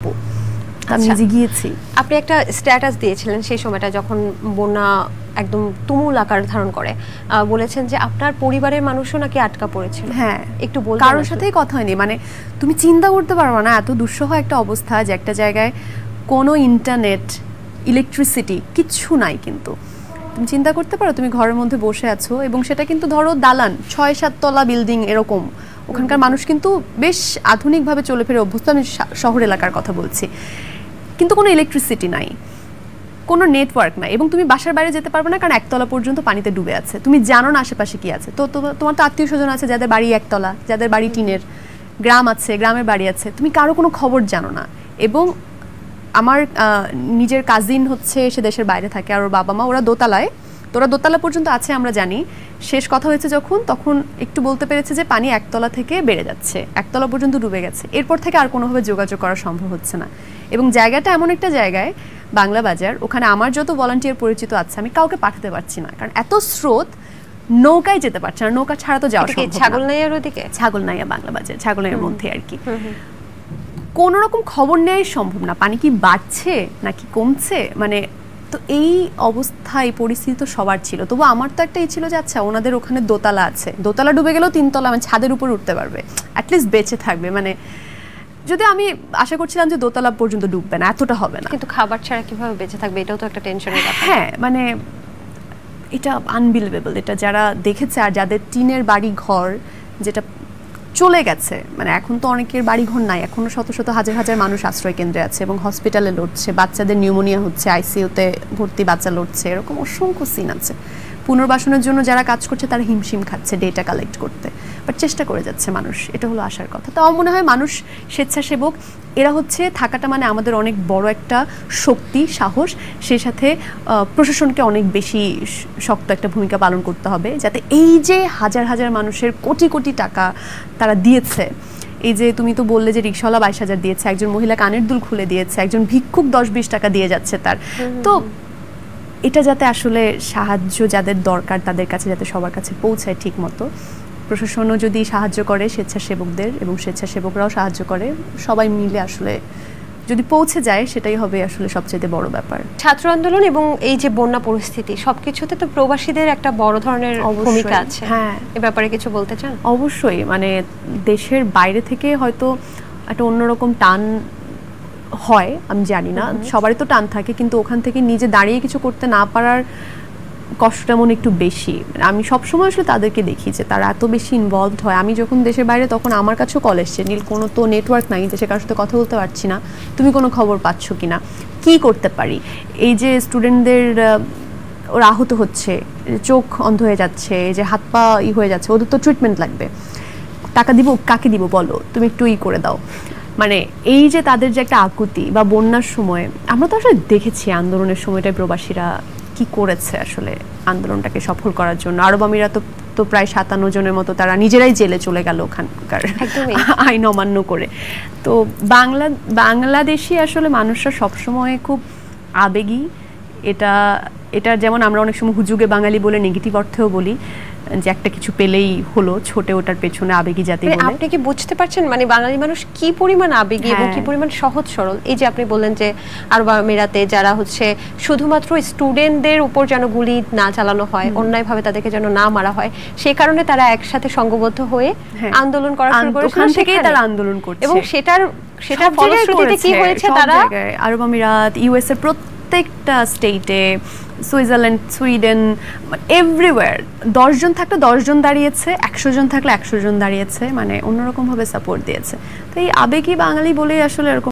আমি নিজে গিয়েছি। আপনি একটা স্ট্যাটাস দিয়েছিলেন সেই সময়টা যখন বন্যা একদম তুমুল আকার ধারণ করে, বলেছেন যে আপনার পরিবারের মানুষও নাকি আটকা পড়েছিল। হ্যাঁ, একটু বলবেন? কারোর সাথেই কথা হয়নি, মানে তুমি চিন্তা করতে পারবে না এত দুঃসহ একটা অবস্থা যে একটা জায়গায় কোনো ইন্টারনেট, ইলেকট্রিসিটি কিচ্ছু নাই। কিন্তু তুমি চিন্তা করতে পারো তুমি ঘরের মধ্যে বসে আছো এবং সেটা কিন্তু ধরো দালান ৬-৭ তলা বিল্ডিং এরকম, ওখানকার মানুষ কিন্তু বেশ আধুনিকভাবে চলে ফিরে অভ্যস্ত। আমি শহর এলাকার কথা বলছি, কিন্তু কোনো ইলেকট্রিসিটি নাই, কোনো নেটওয়ার্ক নাই এবং তুমি বাসার বাইরে যেতে পারবে না কারণ একতলা পর্যন্ত পানিতে ডুবে আছে। তুমি জানো না আশেপাশে কি আছে। তো তোমার তো আত্মীয় স্বজন আছে যাদের বাড়ি একতলা, যাদের বাড়ি টিনের, গ্রাম আছে, গ্রামের বাড়ি আছে, তুমি কারো কোনো খবর জানো না। এবং আমার নিজের কাজিন হচ্ছে সে দেশের বাইরে থাকে আর ওর বাবা মা ওরা দোতলায়, তো ওরা দোতলা পর্যন্ত আছে আমরা জানি। শেষ কথা হয়েছে যখন, তখন একটু বলতে পেরেছে যে পানি একতলা থেকে বেড়ে যাচ্ছে, একতলা পর্যন্ত ডুবে গেছে। এরপর থেকে আর কোনোভাবে যোগাযোগ করা সম্ভব হচ্ছে না। এবং জায়গাটা এমন একটা জায়গায়, বাংলা বাজার, ওখানে আমার যত ভলান্টিয়ার পরিচিত আছে আমি কাউকে পাঠাতে পারছি না কারণ এত স্রোত, নৌকায় যেতে পারছে না, নৌকা ছাড়া তো যাওয়া সম্ভব না। ছাগলনাইয়ার ওদিকে, ছাগলনাইয়া বাংলা বাজার, ছাগলনাইয়ার মধ্যে আর কি। কোনো রকম খবর নেওয়াই সম্ভব না, পানি কি বাড়ছে নাকি কমছে, মানে তো এই অবস্থা, এই পরিস্থিতি তো সবার ছিল। তবু আমার তো একটা ছিল যে আচ্ছা ওনাদের ওখানে দোতলা আছে, দোতলা ডুবে গেলেও 3 তলা মানে ছাদের উপর উঠতে পারবে, অ্যাটলিস্ট বেঁচে থাকবে। মানে যদি আমি আশা করছিলাম যে দোতলা পর্যন্ত ডুববে না, এতটা হবে না। কিন্তু খাবার ছাড়া কিভাবে বেঁচে থাকবে, এটাও তো একটা টেনশনের ব্যাপার। হ্যাঁ, মানে এটা আনবিলিভেবল। এটা যারা দেখেছে আর যাদের টিনের বাড়ি ঘর যেটা চলে গেছে, মানে এখন তো অনেকের বাড়ি ঘর নাই, এখনো শত শত হাজার হাজার মানুষ আশ্রয় কেন্দ্রে আছে এবং হসপিটালে লড়ছে, বাচ্চাদের নিউমোনিয়া হচ্ছে, আইসিইউতে ভর্তি বাচ্চা লড়ছে, এরকম অসংখ্য সিন আছে। পুনর্বাসনের জন্য যারা কাজ করছে তারা হিমশিম খাচ্ছে ডেটা কালেক্ট করতে, বাট চেষ্টা করে যাচ্ছে মানুষ, এটা হলো আশার কথা। তাও মনে হয় মানুষ, স্বেচ্ছাসেবক এরা হচ্ছে থাকাটা মানে আমাদের অনেক বড় একটা শক্তি, সাহস। সেই সাথে প্রশাসনকে অনেক বেশি শক্ত একটা ভূমিকা পালন করতে হবে যাতে এই যে হাজার হাজার মানুষের কোটি কোটি টাকা তারা দিয়েছে, এই যে তুমি তো বললে যে রিক্সাওয়ালা 22,000 দিয়েছে, একজন মহিলা কানের দুল খুলে দিয়েছে, একজন ভিক্ষুক 10-20 টাকা দিয়ে যাচ্ছে তার, তো এটা যাতে আসলে সাহায্য যাদের দরকার তাদের কাছে যাতে সবার কাছে পৌঁছায় ঠিক মতো। প্রশাসনও যদি সাহায্য করে স্বেচ্ছাসেবকদের এবং স্বেচ্ছাসেবকরাও সাহায্য করে, সবাই মিলে আসলে যদি পৌঁছে যায় সেটাই হবে আসলে সবচেয়ে বড় ব্যাপার। ছাত্র আন্দোলন এবং এই যে বন্যা পরিস্থিতি সবকিছুতে তো প্রবাসীদের একটা বড় ধরনের ভূমিকা আছে। হ্যাঁ, এই ব্যাপারে কিছু বলতে চান? অবশ্যই, মানে দেশের বাইরে থেকে হয়তো একটা অন্যরকম টান হয়, আমি জানি না, সবারই তো টান থাকে, কিন্তু ওখান থেকে নিজে দাঁড়িয়ে কিছু করতে না পারার কষ্টটা মনে একটু বেশি। আমি সবসময় আসলে তাদেরকে দেখি যে তারা এত বেশি ইনভলভড হয়। আমি যখন দেশের বাইরে তখন আমার কাছেও কল এসছে, নীল কোনো তো নেটওয়ার্ক নাই, দেশে কারোর সাথে কথা বলতে পারছি না, তুমি কোনো খবর পাচ্ছ কিনা, কি করতে পারি। এই যে স্টুডেন্টদের ওরা আহত হচ্ছে, চোখ অন্ধ হয়ে যাচ্ছে, যে হাত পা হয়ে যাচ্ছে, ওদের তো ট্রিটমেন্ট লাগবে, টাকা দিব, কাকে দিব বলো, তুমি একটু করে দাও। মানে এই যে তাদের যে একটা আকুতি, বা বন্যার সময় আমরা তো আসলে দেখেছি আন্দোলনের সময়টায় প্রবাসীরা কি করেছে আসলে আন্দোলনটাকে সফল করার জন্য। আরব আমিরাত তো প্রায় 57 জনের মতো তারা নিজেরাই জেলে চলে গেল ওখানকার আইন অমান্য করে। তো বাংলাদেশি আসলে মানুষরা সবসময় খুব আবেগী। এটা যেমন আমরা অনেক সময় হুজুগে বাঙালি বলে নেগেটিভ অর্থেও বলি, যে একটা কিছু পেলেই হলো ছোটে ওটার পেছনে আবেগী জাতি বলে। আপনি কি বুঝতে পারছেন মানে বাঙালি মানুষ কি পরিমাণ আবেগী এবং কি পরিমাণ সহজ সরল? এই যে আপনি বললেন যে আরব আমিরাতে যারা হচ্ছে শুধুমাত্র স্টুডেন্টদের উপর যেন গুলি না চালানো হয়, অন্যায়ভাবে তাদেরকে যেন না মারা হয়, সেই কারণে তারা একসাথে সংঘবদ্ধ হয়ে আন্দোলন করা শুরু করেছিল। ওখান থেকেই তারা আন্দোলন করছে এবং সেটার ফলশ্রুতিতে কি হয়েছে, তারা আরব আমিরাত, ইউএস এর প্রত্যেকটা স্টেটে, সুইজারল্যান্ড, সুইডেন, এভরিওয়্যার 10 জন থাকলে 10 জন দাঁড়িয়েছে, 100 জন থাকলে 100 জন দাঁড়িয়েছে, মানে অন্যরকম ভাবে সাপোর্ট দিয়েছে। তো এই আবেগী বাঙালি বলেই আসলে এরকম